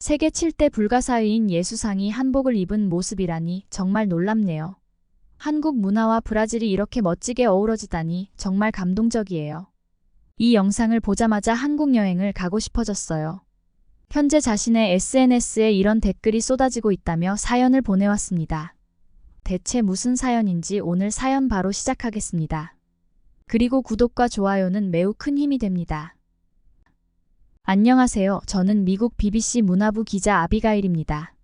세계 7대 불가사의인 예수상이 한복을 입은 모습이라니 정말 놀랍네요. 한국 문화와 브라질이 이렇게 멋지게 어우러지다니 정말 감동적이에요. 이 영상을 보자마자 한국 여행을 가고 싶어졌어요. 현재 자신의 SNS에 이런 댓글이 쏟아지고 있다며 사연을 보내왔습니다. 대체 무슨 사연인지 오늘 사연 바로 시작하겠습니다. 그리고 구독과 좋아요는 매우 큰 힘이 됩니다. 안녕하세요. 저는 미국 BBC 문화부 기자 아비가일입니다.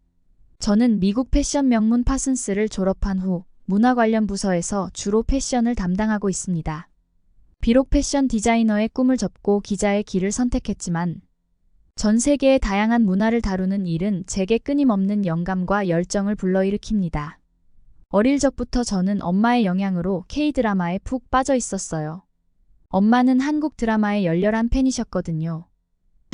저는 미국 패션 명문 파슨스를 졸업한 후 문화 관련 부서에서 주로 패션을 담당하고 있습니다. 비록 패션 디자이너의 꿈을 접고 기자의 길을 선택했지만 전 세계의 다양한 문화를 다루는 일은 제게 끊임없는 영감과 열정을 불러일으킵니다. 어릴 적부터 저는 엄마의 영향으로 K-드라마에 푹 빠져 있었어요. 엄마는 한국 드라마의 열렬한 팬이셨거든요.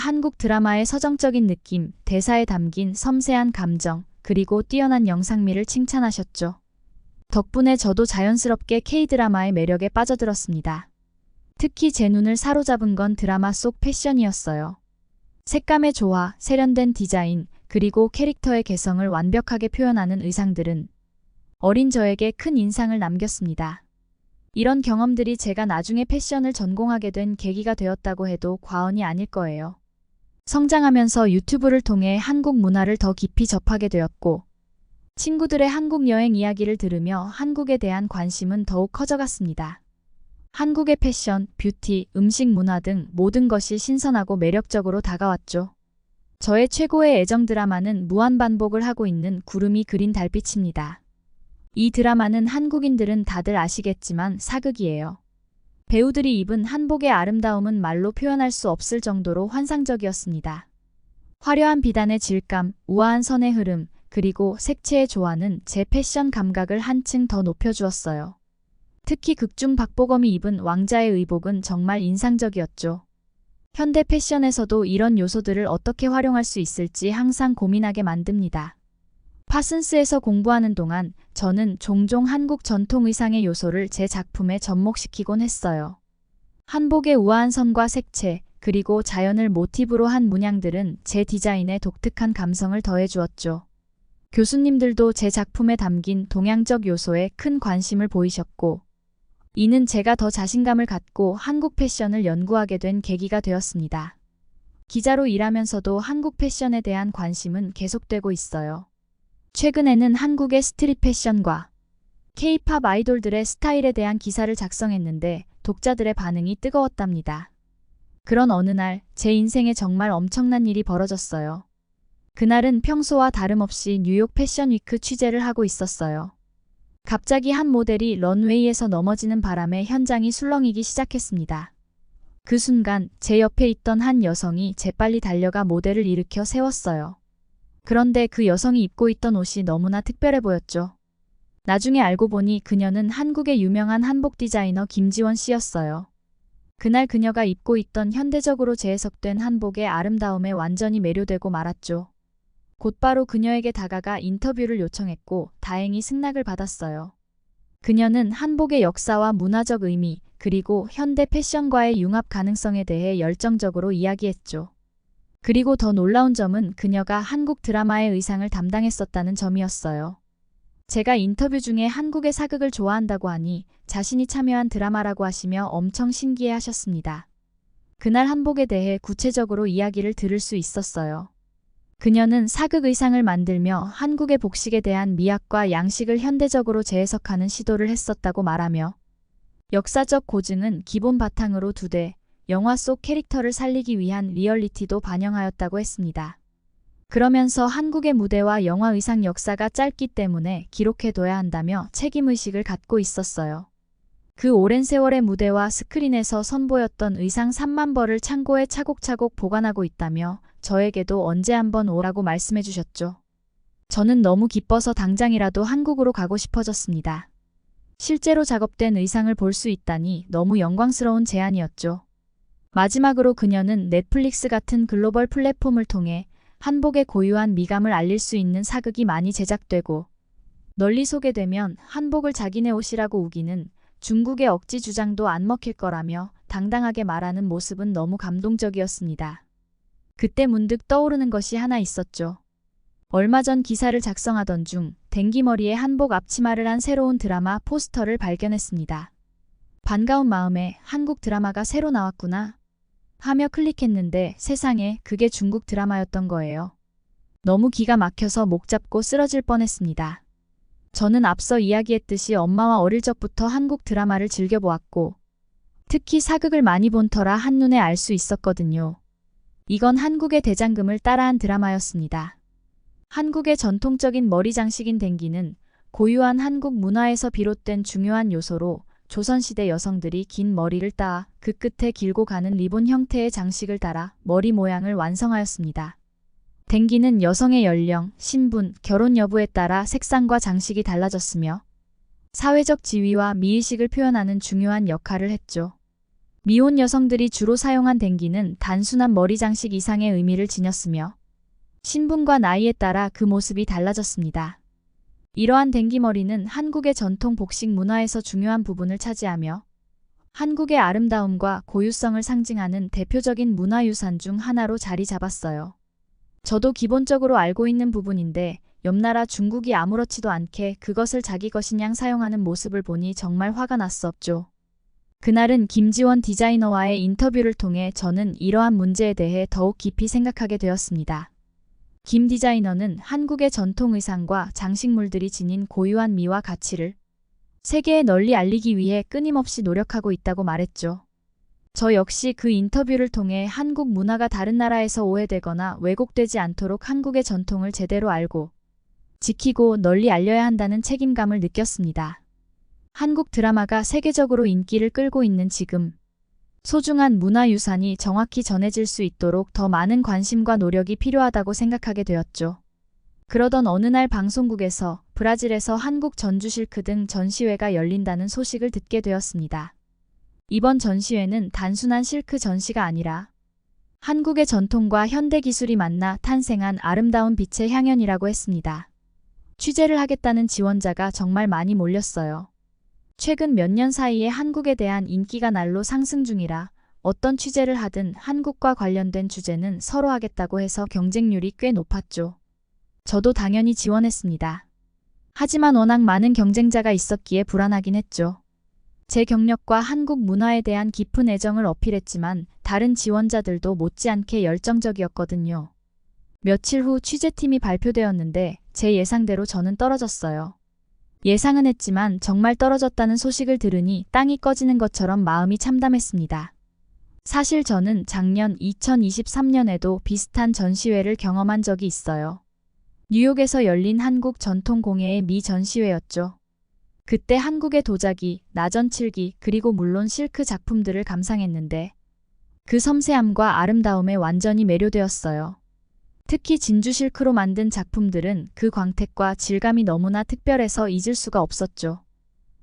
한국 드라마의 서정적인 느낌, 대사에 담긴 섬세한 감정, 그리고 뛰어난 영상미를 칭찬하셨죠. 덕분에 저도 자연스럽게 K-드라마의 매력에 빠져들었습니다. 특히 제 눈을 사로잡은 건 드라마 속 패션이었어요. 색감의 조화, 세련된 디자인, 그리고 캐릭터의 개성을 완벽하게 표현하는 의상들은 어린 저에게 큰 인상을 남겼습니다. 이런 경험들이 제가 나중에 패션을 전공하게 된 계기가 되었다고 해도 과언이 아닐 거예요. 성장하면서 유튜브를 통해 한국 문화를 더 깊이 접하게 되었고, 친구들의 한국 여행 이야기를 들으며 한국에 대한 관심은 더욱 커져갔습니다. 한국의 패션, 뷰티, 음식 문화 등 모든 것이 신선하고 매력적으로 다가왔죠. 저의 최고의 애정 드라마는 무한반복을 하고 있는 구름이 그린 달빛입니다. 이 드라마는 한국인들은 다들 아시겠지만 사극이에요. 배우들이 입은 한복의 아름다움은 말로 표현할 수 없을 정도로 환상적이었습니다. 화려한 비단의 질감, 우아한 선의 흐름, 그리고 색채의 조화는 제 패션 감각을 한층 더 높여주었어요. 특히 극중 박보검이 입은 왕자의 의복은 정말 인상적이었죠. 현대 패션에서도 이런 요소들을 어떻게 활용할 수 있을지 항상 고민하게 만듭니다. 파슨스에서 공부하는 동안 저는 종종 한국 전통 의상의 요소를 제 작품에 접목시키곤 했어요. 한복의 우아한 선과 색채, 그리고 자연을 모티브로 한 문양들은 제 디자인에 독특한 감성을 더해주었죠. 교수님들도 제 작품에 담긴 동양적 요소에 큰 관심을 보이셨고, 이는 제가 더 자신감을 갖고 한국 패션을 연구하게 된 계기가 되었습니다. 기자로 일하면서도 한국 패션에 대한 관심은 계속되고 있어요. 최근에는 한국의 스트릿 패션과 K-팝 아이돌들의 스타일에 대한 기사를 작성했는데 독자들의 반응이 뜨거웠답니다. 그런 어느 날 제 인생에 정말 엄청난 일이 벌어졌어요. 그날은 평소와 다름없이 뉴욕 패션 위크 취재를 하고 있었어요. 갑자기 한 모델이 런웨이에서 넘어지는 바람에 현장이 술렁이기 시작했습니다. 그 순간 제 옆에 있던 한 여성이 재빨리 달려가 모델을 일으켜 세웠어요. 그런데 그 여성이 입고 있던 옷이 너무나 특별해 보였죠. 나중에 알고 보니 그녀는 한국의 유명한 한복 디자이너 김지원 씨였어요. 그날 그녀가 입고 있던 현대적으로 재해석된 한복의 아름다움에 완전히 매료되고 말았죠. 곧바로 그녀에게 다가가 인터뷰를 요청했고 다행히 승낙을 받았어요. 그녀는 한복의 역사와 문화적 의미, 그리고 현대 패션과의 융합 가능성에 대해 열정적으로 이야기했죠. 그리고 더 놀라운 점은 그녀가 한국 드라마의 의상을 담당했었다는 점이었어요. 제가 인터뷰 중에 한국의 사극을 좋아한다고 하니 자신이 참여한 드라마라고 하시며 엄청 신기해 하셨습니다. 그날 한복에 대해 구체적으로 이야기를 들을 수 있었어요. 그녀는 사극 의상을 만들며 한국의 복식에 대한 미학과 양식을 현대적으로 재해석하는 시도를 했었다고 말하며 역사적 고증은 기본 바탕으로 두되 영화 속 캐릭터를 살리기 위한 리얼리티도 반영하였다고 했습니다. 그러면서 한국의 무대와 영화 의상 역사가 짧기 때문에 기록해둬야 한다며 책임의식을 갖고 있었어요. 그 오랜 세월의 무대와 스크린에서 선보였던 의상 3만 벌을 창고에 차곡차곡 보관하고 있다며 저에게도 언제 한번 오라고 말씀해 주셨죠. 저는 너무 기뻐서 당장이라도 한국으로 가고 싶어졌습니다. 실제로 작업된 의상을 볼 수 있다니 너무 영광스러운 제안이었죠. 마지막으로 그녀는 넷플릭스 같은 글로벌 플랫폼을 통해 한복의 고유한 미감을 알릴 수 있는 사극이 많이 제작되고 널리 소개되면 한복을 자기네 옷이라고 우기는 중국의 억지 주장도 안 먹힐 거라며 당당하게 말하는 모습은 너무 감동적이었습니다. 그때 문득 떠오르는 것이 하나 있었죠. 얼마 전 기사를 작성하던 중 댕기머리에 한복 앞치마를 한 새로운 드라마 포스터를 발견했습니다. 반가운 마음에 한국 드라마가 새로 나왔구나 하며 클릭했는데 세상에 그게 중국 드라마였던 거예요. 너무 기가 막혀서 목 잡고 쓰러질 뻔했습니다. 저는 앞서 이야기했듯이 엄마와 어릴 적부터 한국 드라마를 즐겨보았고 특히 사극을 많이 본 터라 한눈에 알 수 있었거든요. 이건 한국의 대장금을 따라한 드라마였습니다. 한국의 전통적인 머리 장식인 댕기는 고유한 한국 문화에서 비롯된 중요한 요소로 조선시대 여성들이 긴 머리를 따아 그 끝에 길고 가는 리본 형태의 장식을 달아 머리 모양을 완성하였습니다. 댕기는 여성의 연령, 신분, 결혼 여부에 따라 색상과 장식이 달라졌으며 사회적 지위와 미의식을 표현하는 중요한 역할을 했죠. 미혼 여성들이 주로 사용한 댕기는 단순한 머리 장식 이상의 의미를 지녔으며 신분과 나이에 따라 그 모습이 달라졌습니다. 이러한 댕기머리는 한국의 전통 복식 문화에서 중요한 부분을 차지하며 한국의 아름다움과 고유성을 상징하는 대표적인 문화유산 중 하나로 자리 잡았어요. 저도 기본적으로 알고 있는 부분인데 옆나라 중국이 아무렇지도 않게 그것을 자기 것인 양 사용하는 모습을 보니 정말 화가 났었죠. 그날은 김지원 디자이너와의 인터뷰를 통해 저는 이러한 문제에 대해 더욱 깊이 생각하게 되었습니다. 김 디자이너는 한국의 전통 의상과 장식물들이 지닌 고유한 미와 가치를 세계에 널리 알리기 위해 끊임없이 노력하고 있다고 말했죠. 저 역시 그 인터뷰를 통해 한국 문화가 다른 나라에서 오해되거나 왜곡되지 않도록 한국의 전통을 제대로 알고 지키고 널리 알려야 한다는 책임감을 느꼈습니다. 한국 드라마가 세계적으로 인기를 끌고 있는 지금 소중한 문화유산이 정확히 전해질 수 있도록 더 많은 관심과 노력이 필요하다고 생각하게 되었죠. 그러던 어느 날 방송국에서 브라질에서 한국 전주 실크 등 전시회가 열린다는 소식을 듣게 되었습니다. 이번 전시회는 단순한 실크 전시가 아니라 한국의 전통과 현대 기술이 만나 탄생한 아름다운 빛의 향연이라고 했습니다. 취재를 하겠다는 지원자가 정말 많이 몰렸어요. 최근 몇 년 사이에 한국에 대한 인기가 날로 상승 중이라 어떤 취재를 하든 한국과 관련된 주제는 서로 하겠다고 해서 경쟁률이 꽤 높았죠. 저도 당연히 지원했습니다. 하지만 워낙 많은 경쟁자가 있었기에 불안하긴 했죠. 제 경력과 한국 문화에 대한 깊은 애정을 어필했지만 다른 지원자들도 못지않게 열정적이었거든요. 며칠 후 취재팀이 발표되었는데 제 예상대로 저는 떨어졌어요. 예상은 했지만 정말 떨어졌다는 소식을 들으니 땅이 꺼지는 것처럼 마음이 참담했습니다. 사실 저는 작년 2023년에도 비슷한 전시회를 경험한 적이 있어요. 뉴욕에서 열린 한국 전통공예의 미 전시회였죠. 그때 한국의 도자기, 나전칠기 그리고 물론 실크 작품들을 감상했는데 그 섬세함과 아름다움에 완전히 매료되었어요. 특히 진주 실크로 만든 작품들은 그 광택과 질감이 너무나 특별해서 잊을 수가 없었죠.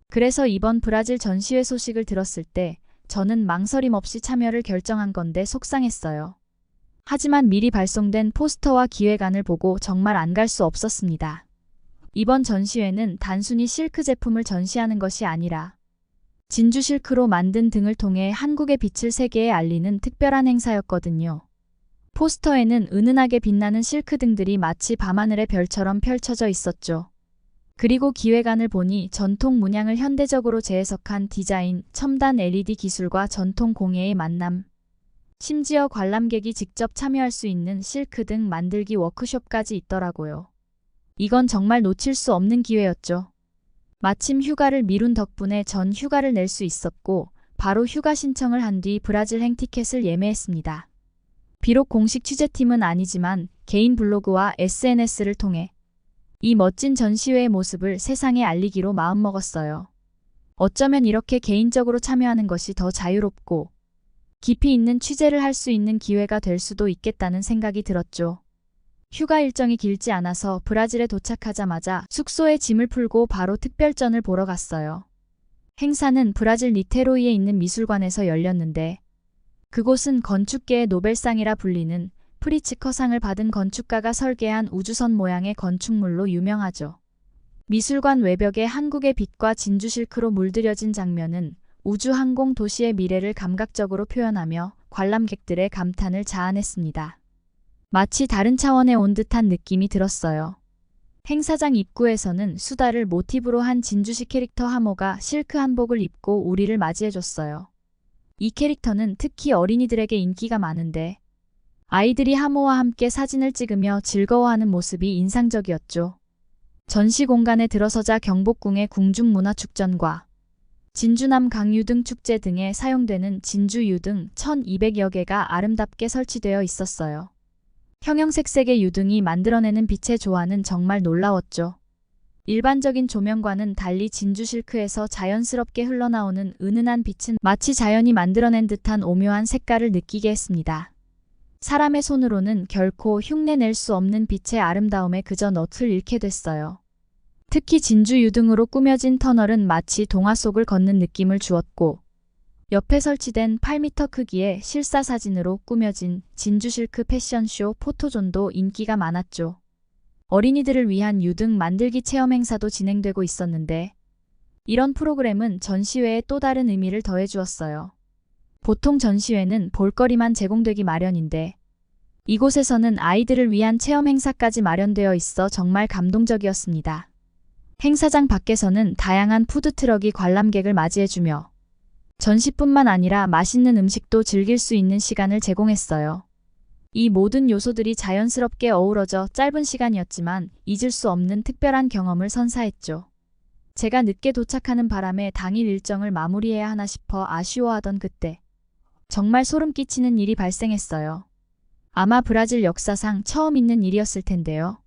그래서 이번 브라질 전시회 소식을 들었을 때 저는 망설임 없이 참여를 결정한 건데 속상했어요. 하지만 미리 발송된 포스터와 기획안을 보고 정말 안 갈 수 없었습니다. 이번 전시회는 단순히 실크 제품을 전시하는 것이 아니라 진주 실크로 만든 등을 통해 한국의 빛을 세계에 알리는 특별한 행사였거든요. 포스터에는 은은하게 빛나는 실크 등들이 마치 밤하늘의 별처럼 펼쳐져 있었죠. 그리고 기획안을 보니 전통 문양을 현대적으로 재해석한 디자인, 첨단 LED 기술과 전통 공예의 만남, 심지어 관람객이 직접 참여할 수 있는 실크 등 만들기 워크숍까지 있더라고요. 이건 정말 놓칠 수 없는 기회였죠. 마침 휴가를 미룬 덕분에 전 휴가를 낼 수 있었고 바로 휴가 신청을 한 뒤 브라질행 티켓을 예매했습니다. 비록 공식 취재팀은 아니지만 개인 블로그와 SNS를 통해 이 멋진 전시회의 모습을 세상에 알리기로 마음먹었어요. 어쩌면 이렇게 개인적으로 참여하는 것이 더 자유롭고 깊이 있는 취재를 할 수 있는 기회가 될 수도 있겠다는 생각이 들었죠. 휴가 일정이 길지 않아서 브라질에 도착하자마자 숙소에 짐을 풀고 바로 특별전을 보러 갔어요. 행사는 브라질 니테로이에 있는 미술관에서 열렸는데 그곳은 건축계의 노벨상이라 불리는 프리츠커상을 받은 건축가가 설계한 우주선 모양의 건축물로 유명하죠. 미술관 외벽에 한국의 빛과 진주 실크로 물들여진 장면은 우주항공 도시의 미래를 감각적으로 표현하며 관람객들의 감탄을 자아냈습니다. 마치 다른 차원에 온 듯한 느낌이 들었어요. 행사장 입구에서는 수다를 모티브로 한 진주시 캐릭터 하모가 실크 한복을 입고 우리를 맞이해줬어요. 이 캐릭터는 특히 어린이들에게 인기가 많은데 아이들이 하모와 함께 사진을 찍으며 즐거워하는 모습이 인상적이었죠. 전시 공간에 들어서자 경복궁의 궁중문화축전과 진주남 강유등 축제 등에 사용되는 진주유 등 1200여 개가 아름답게 설치되어 있었어요. 형형색색의 유등이 만들어내는 빛의 조화는 정말 놀라웠죠. 일반적인 조명과는 달리 진주 실크에서 자연스럽게 흘러나오는 은은한 빛은 마치 자연이 만들어낸 듯한 오묘한 색깔을 느끼게 했습니다. 사람의 손으로는 결코 흉내낼 수 없는 빛의 아름다움에 그저 넋을 잃게 됐어요. 특히 진주 유등으로 꾸며진 터널은 마치 동화 속을 걷는 느낌을 주었고 옆에 설치된 8m 크기의 실사 사진으로 꾸며진 진주 실크 패션쇼 포토존도 인기가 많았죠. 어린이들을 위한 유등 만들기 체험 행사도 진행되고 있었는데 이런 프로그램은 전시회에 또 다른 의미를 더해주었어요. 보통 전시회는 볼거리만 제공되기 마련인데 이곳에서는 아이들을 위한 체험 행사까지 마련되어 있어 정말 감동적이었습니다. 행사장 밖에서는 다양한 푸드트럭이 관람객을 맞이해주며 전시뿐만 아니라 맛있는 음식도 즐길 수 있는 시간을 제공했어요. 이 모든 요소들이 자연스럽게 어우러져 짧은 시간이었지만 잊을 수 없는 특별한 경험을 선사했죠. 제가 늦게 도착하는 바람에 당일 일정을 마무리해야 하나 싶어 아쉬워하던 그때 정말 소름 끼치는 일이 발생했어요. 아마 브라질 역사상 처음 있는 일이었을 텐데요.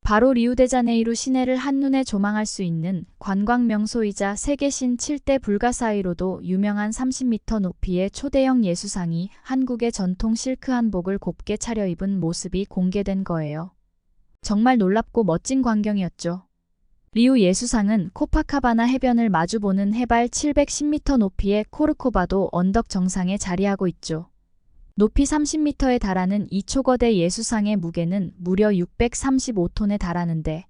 바로 리우데자네이루 시내를 한눈에 조망할 수 있는 관광 명소이자 세계 신 7대 불가 사이로도 유명한 30m 높이의 초대형 예수상이 한국의 전통 실크 한복을 곱게 차려입은 모습이 공개된 거예요. 정말 놀랍고 멋진 광경이었죠. 리우 예수상은 코파카바나 해변을 마주보는 해발 710m 높이의 코르코바도 언덕 정상에 자리하고 있죠. 높이 30m에 달하는 이 초거대 예수상의 무게는 무려 635톤에 달하는데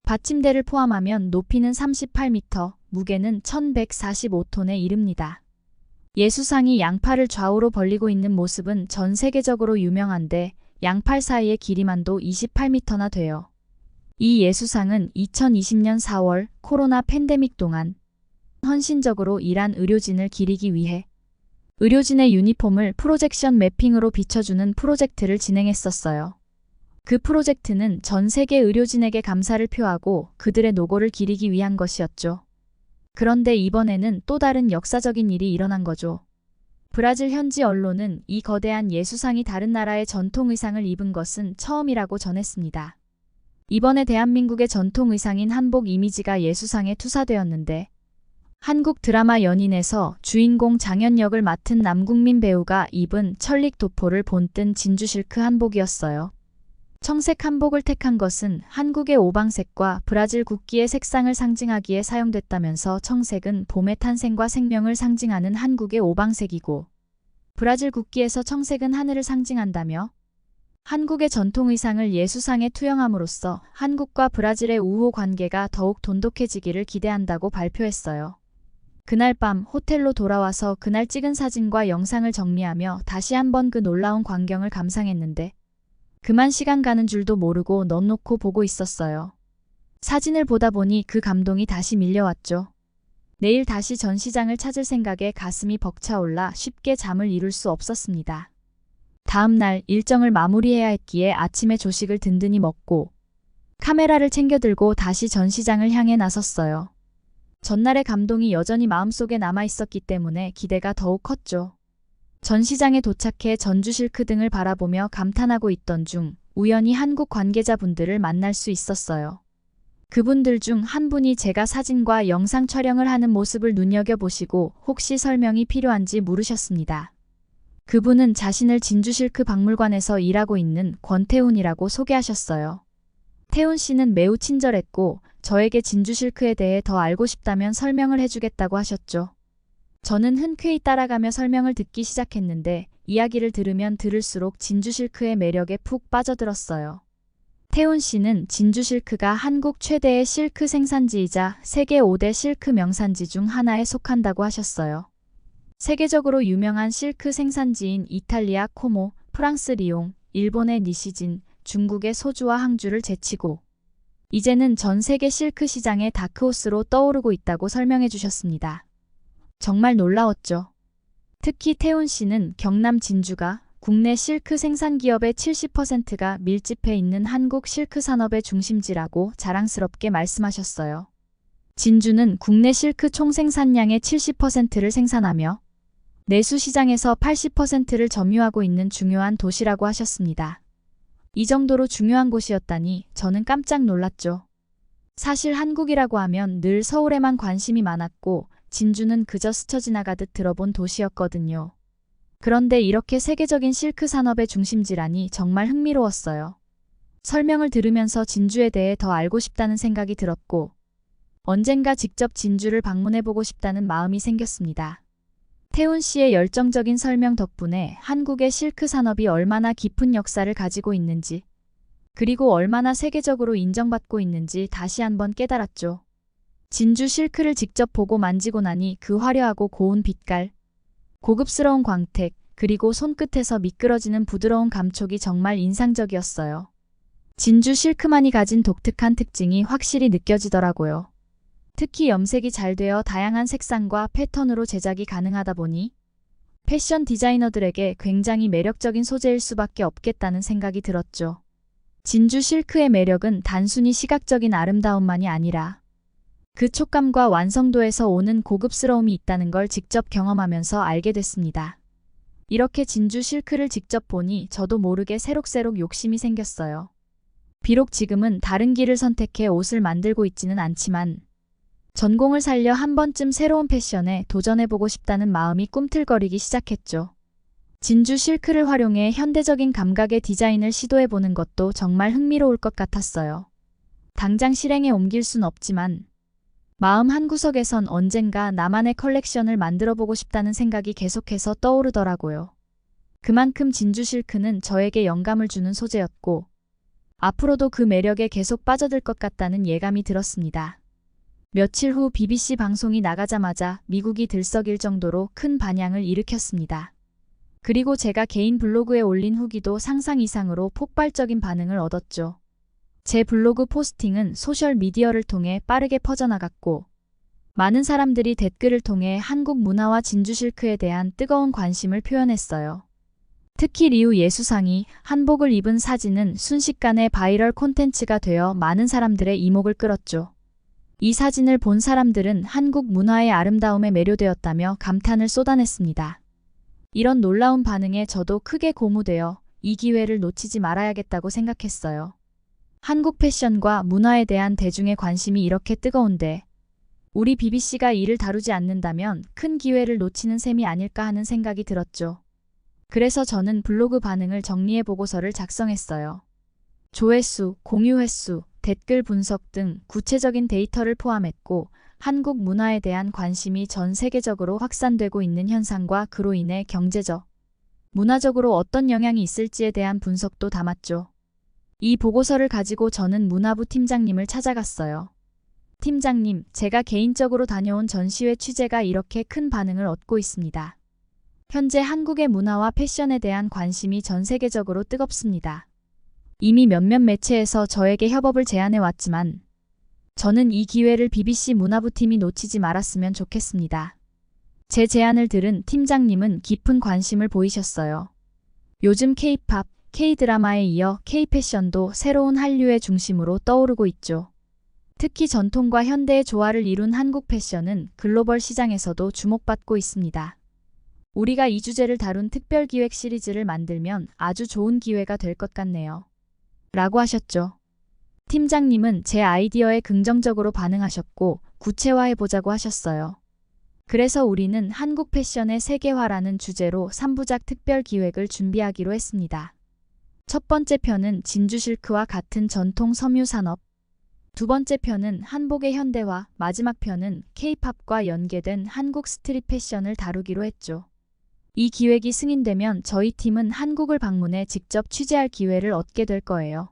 받침대를 포함하면 높이는 38m, 무게는 1145톤에 이릅니다. 예수상이 양팔을 좌우로 벌리고 있는 모습은 전 세계적으로 유명한데 양팔 사이의 길이만도 28m나 돼요. 이 예수상은 2020년 4월 코로나 팬데믹 동안 헌신적으로 일한 의료진을 기리기 위해 의료진의 유니폼을 프로젝션 매핑으로 비춰주는 프로젝트를 진행했었어요. 그 프로젝트는 전 세계 의료진에게 감사를 표하고 그들의 노고를 기리기 위한 것이었죠. 그런데 이번에는 또 다른 역사적인 일이 일어난 거죠. 브라질 현지 언론은 이 거대한 예수상이 다른 나라의 전통 의상을 입은 것은 처음이라고 전했습니다. 이번에 대한민국의 전통 의상인 한복 이미지가 예수상에 투사되었는데 한국 드라마 연인에서 주인공 장현 역을 맡은 남국민 배우가 입은 천릭 도포를 본뜬 진주 실크 한복이었어요. 청색 한복을 택한 것은 한국의 오방색과 브라질 국기의 색상을 상징하기에 사용됐다면서 청색은 봄의 탄생과 생명을 상징하는 한국의 오방색이고 브라질 국기에서 청색은 하늘을 상징한다며 한국의 전통 의상을 예수상에 투영함으로써 한국과 브라질의 우호 관계가 더욱 돈독해지기를 기대한다고 발표했어요. 그날 밤 호텔로 돌아와서 그날 찍은 사진과 영상을 정리하며 다시 한번 그 놀라운 광경을 감상했는데 그만 시간 가는 줄도 모르고 넋 놓고 보고 있었어요. 사진을 보다 보니 그 감동이 다시 밀려왔죠. 내일 다시 전시장을 찾을 생각에 가슴이 벅차올라 쉽게 잠을 이룰 수 없었습니다. 다음 날 일정을 마무리해야 했기에 아침에 조식을 든든히 먹고 카메라를 챙겨 들고 다시 전시장을 향해 나섰어요. 전날의 감동이 여전히 마음속에 남아 있었기 때문에 기대가 더욱 컸죠. 전시장에 도착해 전주 실크 등을 바라보며 감탄하고 있던 중 우연히 한국 관계자분들을 만날 수 있었어요. 그분들 중 한 분이 제가 사진과 영상 촬영을 하는 모습을 눈여겨보시고 혹시 설명이 필요한지 물으셨습니다. 그분은 자신을 진주 실크 박물관에서 일하고 있는 권태훈이라고 소개하셨어요. 태훈 씨는 매우 친절했고 저에게 진주 실크에 대해 더 알고 싶다면 설명을 해주겠다고 하셨죠. 저는 흔쾌히 따라가며 설명을 듣기 시작했는데 이야기를 들으면 들을수록 진주 실크의 매력에 푹 빠져들었어요. 태훈 씨는 진주 실크가 한국 최대의 실크 생산지이자 세계 5대 실크 명산지 중 하나에 속한다고 하셨어요. 세계적으로 유명한 실크 생산지인 이탈리아 코모, 프랑스 리옹, 일본의 니시진, 중국의 소주와 항주를 제치고 이제는 전 세계 실크 시장의 다크호스로 떠오르고 있다고 설명해 주셨습니다. 정말 놀라웠죠. 특히 태훈 씨는 경남 진주가 국내 실크 생산 기업의 70%가 밀집해 있는 한국 실크 산업의 중심지라고 자랑스럽게 말씀하셨어요. 진주는 국내 실크 총 생산량의 70%를 생산하며 내수 시장에서 80%를 점유하고 있는 중요한 도시라고 하셨습니다. 이 정도로 중요한 곳이었다니 저는 깜짝 놀랐죠. 사실 한국이라고 하면 늘 서울에만 관심이 많았고 진주는 그저 스쳐 지나가듯 들어본 도시였거든요. 그런데 이렇게 세계적인 실크 산업의 중심지라니 정말 흥미로웠어요. 설명을 들으면서 진주에 대해 더 알고 싶다는 생각이 들었고 언젠가 직접 진주를 방문해보고 싶다는 마음이 생겼습니다. 태훈 씨의 열정적인 설명 덕분에 한국의 실크 산업이 얼마나 깊은 역사를 가지고 있는지 그리고 얼마나 세계적으로 인정받고 있는지 다시 한번 깨달았죠. 진주 실크를 직접 보고 만지고 나니 그 화려하고 고운 빛깔, 고급스러운 광택, 그리고 손끝에서 미끄러지는 부드러운 감촉이 정말 인상적이었어요. 진주 실크만이 가진 독특한 특징이 확실히 느껴지더라고요. 특히 염색이 잘 되어 다양한 색상과 패턴으로 제작이 가능하다 보니 패션 디자이너들에게 굉장히 매력적인 소재일 수밖에 없겠다는 생각이 들었죠. 진주 실크의 매력은 단순히 시각적인 아름다움만이 아니라 그 촉감과 완성도에서 오는 고급스러움이 있다는 걸 직접 경험하면서 알게 됐습니다. 이렇게 진주 실크를 직접 보니 저도 모르게 새록새록 욕심이 생겼어요. 비록 지금은 다른 길을 선택해 옷을 만들고 있지는 않지만 전공을 살려 한 번쯤 새로운 패션에 도전해보고 싶다는 마음이 꿈틀거리기 시작했죠. 진주 실크를 활용해 현대적인 감각의 디자인을 시도해보는 것도 정말 흥미로울 것 같았어요. 당장 실행에 옮길 순 없지만 마음 한구석에선 언젠가 나만의 컬렉션을 만들어보고 싶다는 생각이 계속해서 떠오르더라고요. 그만큼 진주 실크는 저에게 영감을 주는 소재였고 앞으로도 그 매력에 계속 빠져들 것 같다는 예감이 들었습니다. 며칠 후 BBC 방송이 나가자마자 미국이 들썩일 정도로 큰 반향을 일으켰습니다. 그리고 제가 개인 블로그에 올린 후기도 상상 이상으로 폭발적인 반응을 얻었죠. 제 블로그 포스팅은 소셜미디어를 통해 빠르게 퍼져나갔고 많은 사람들이 댓글을 통해 한국 문화와 진주 실크에 대한 뜨거운 관심을 표현했어요. 특히 리우 예수상이 한복을 입은 사진은 순식간에 바이럴 콘텐츠가 되어 많은 사람들의 이목을 끌었죠. 이 사진을 본 사람들은 한국 문화의 아름다움에 매료되었다며 감탄을 쏟아냈습니다. 이런 놀라운 반응에 저도 크게 고무되어 이 기회를 놓치지 말아야겠다고 생각했어요. 한국 패션과 문화에 대한 대중의 관심이 이렇게 뜨거운데 우리 BBC가 이를 다루지 않는다면 큰 기회를 놓치는 셈이 아닐까 하는 생각이 들었죠. 그래서 저는 블로그 반응을 정리해 보고서를 작성했어요. 조회수, 공유 횟수, 댓글 분석 등 구체적인 데이터를 포함했고 한국 문화에 대한 관심이 전 세계적으로 확산되고 있는 현상과 그로 인해 경제적, 문화적으로 어떤 영향이 있을지에 대한 분석도 담았죠. 이 보고서를 가지고 저는 문화부 팀장님을 찾아갔어요. 팀장님, 제가 개인적으로 다녀온 전시회 취재가 이렇게 큰 반응을 얻고 있습니다. 현재 한국의 문화와 패션에 대한 관심이 전 세계적으로 뜨겁습니다. 이미 몇몇 매체에서 저에게 협업을 제안해 왔지만 저는 이 기회를 BBC 문화부 팀이 놓치지 말았으면 좋겠습니다. 제 제안을 들은 팀장님은 깊은 관심을 보이셨어요. 요즘 K-팝, K-드라마에 이어 K-패션도 새로운 한류의 중심으로 떠오르고 있죠. 특히 전통과 현대의 조화를 이룬 한국 패션은 글로벌 시장에서도 주목받고 있습니다. 우리가 이 주제를 다룬 특별기획 시리즈를 만들면 아주 좋은 기회가 될 것 같네요. 라고 하셨죠. 팀장님은 제 아이디어에 긍정적으로 반응하셨고 구체화해보자고 하셨어요. 그래서 우리는 한국 패션의 세계화라는 주제로 3부작 특별기획을 준비하기로 했습니다. 첫 번째 편은 진주 실크와 같은 전통 섬유 산업, 두 번째 편은 한복의 현대화, 마지막 편은 K-팝과 연계된 한국 스트릿 패션을 다루기로 했죠. 이 기획이 승인되면 저희 팀은 한국을 방문해 직접 취재할 기회를 얻게 될 거예요.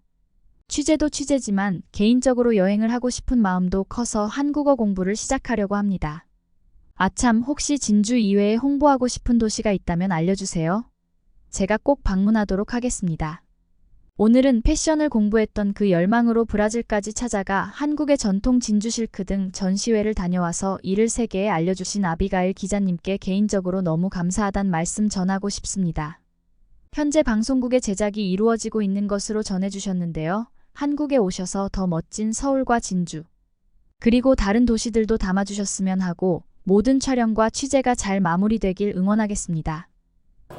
취재도 취재지만 개인적으로 여행을 하고 싶은 마음도 커서 한국어 공부를 시작하려고 합니다. 아참, 혹시 진주 이외에 홍보하고 싶은 도시가 있다면 알려주세요. 제가 꼭 방문하도록 하겠습니다. 오늘은 패션을 공부했던 그 열망으로 브라질까지 찾아가 한국의 전통 진주 실크 등 전시회를 다녀와서 이를 세계에 알려주신 아비가일 기자님께 개인적으로 너무 감사하단 말씀 전하고 싶습니다. 현재 방송국의 제작이 이루어지고 있는 것으로 전해주셨는데요. 한국에 오셔서 더 멋진 서울과 진주, 그리고 다른 도시들도 담아주셨으면 하고 모든 촬영과 취재가 잘 마무리되길 응원하겠습니다.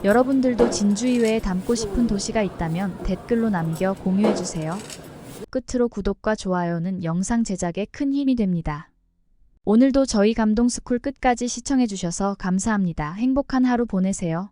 여러분들도 진주 이외에 담고 싶은 도시가 있다면 댓글로 남겨 공유해주세요. 끝으로 구독과 좋아요는 영상 제작에 큰 힘이 됩니다. 오늘도 저희 감동스쿨 끝까지 시청해주셔서 감사합니다. 행복한 하루 보내세요.